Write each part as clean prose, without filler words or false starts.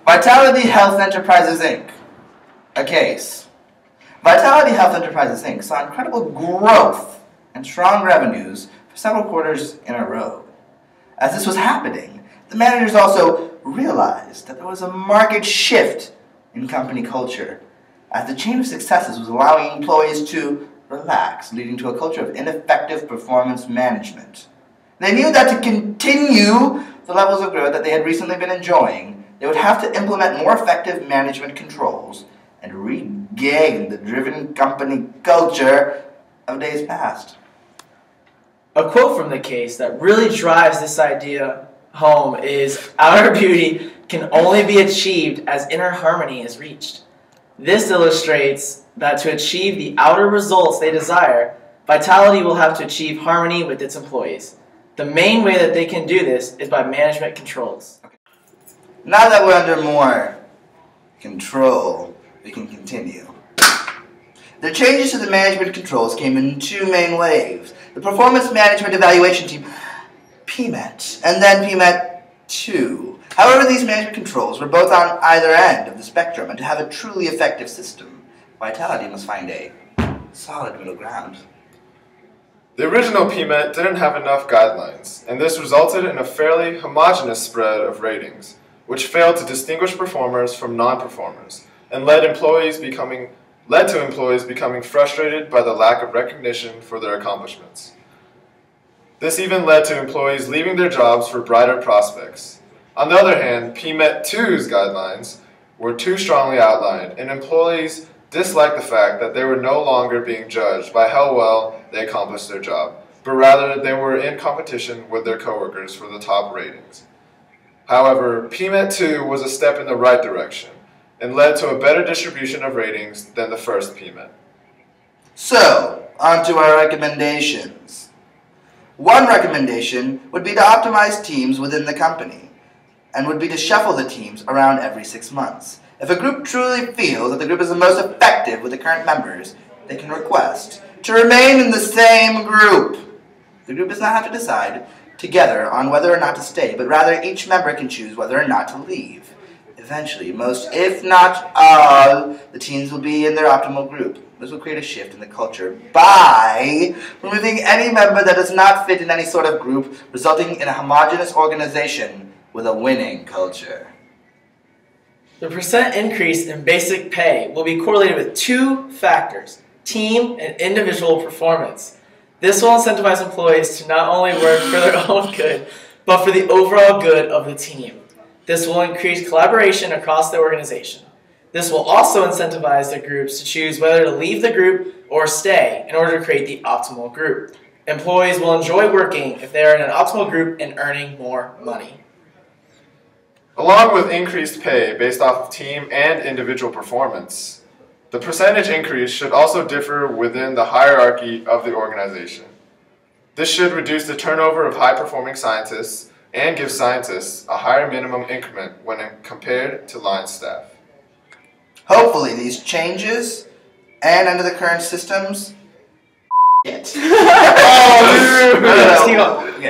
Vitality Health Enterprises, Inc. A case. Vitality Health Enterprises, Inc. saw incredible growth and strong revenues for several quarters in a row. As this was happening, the managers also realized that there was a marked shift in company culture, as the chain of successes was allowing employees to relax, leading to a culture of ineffective performance management. They knew that to continue the levels of growth that they had recently been enjoying, they would have to implement more effective management controls and regain the driven company culture of days past. A quote from the case that really drives this idea home is, "Outer beauty can only be achieved as inner harmony is reached." This illustrates that to achieve the outer results they desire, Vitality will have to achieve harmony with its employees. The main way that they can do this is by management controls. Now that we're under more control, we can continue. The changes to the management controls came in two main waves: the Performance Management Evaluation Team, PMET, and then PMET 2. However, these management controls were both on either end of the spectrum, and to have a truly effective system, Vitality must find a solid middle ground. The original PMET didn't have enough guidelines, and this resulted in a fairly homogeneous spread of ratings, which failed to distinguish performers from non-performers, and led to employees becoming frustrated by the lack of recognition for their accomplishments. This even led to employees leaving their jobs for brighter prospects. On the other hand, PMET 2's guidelines were too strongly outlined, and employees disliked the fact that they were no longer being judged by how well they accomplished their job, but rather they were in competition with their coworkers for the top ratings. However, PMET 2 was a step in the right direction and led to a better distribution of ratings than the first PMET. So, on to our recommendations. One recommendation would be to optimize teams within the company, and would be to shuffle the teams around every 6 months. If a group truly feels that the group is the most effective with the current members, they can request to remain in the same group. The group does not have to decide together on whether or not to stay, but rather each member can choose whether or not to leave. Eventually, most, if not all, the teams will be in their optimal group. This will create a shift in the culture by removing any member that does not fit in any sort of group, resulting in a homogeneous organization with a winning culture. The percent increase in basic pay will be correlated with two factors: team and individual performance. This will incentivize employees to not only work for their own good, but for the overall good of the team. This will increase collaboration across the organization. This will also incentivize the groups to choose whether to leave the group or stay in order to create the optimal group. Employees will enjoy working if they are in an optimal group and earning more money. Along with increased pay based off of team and individual performance, the percentage increase should also differ within the hierarchy of the organization. This should reduce the turnover of high-performing scientists and give scientists a higher minimum increment when compared to line staff. Hopefully these changes, and under the current systems, Okay.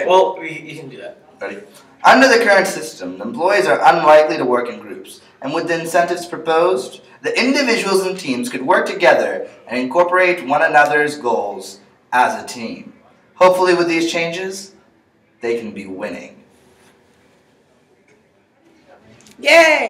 Well, you can do that. Ready? Under the current system, employees are unlikely to work in groups, and with the incentives proposed, the individuals and teams could work together and incorporate one another's goals as a team. Hopefully with these changes, they can be winning. Yay!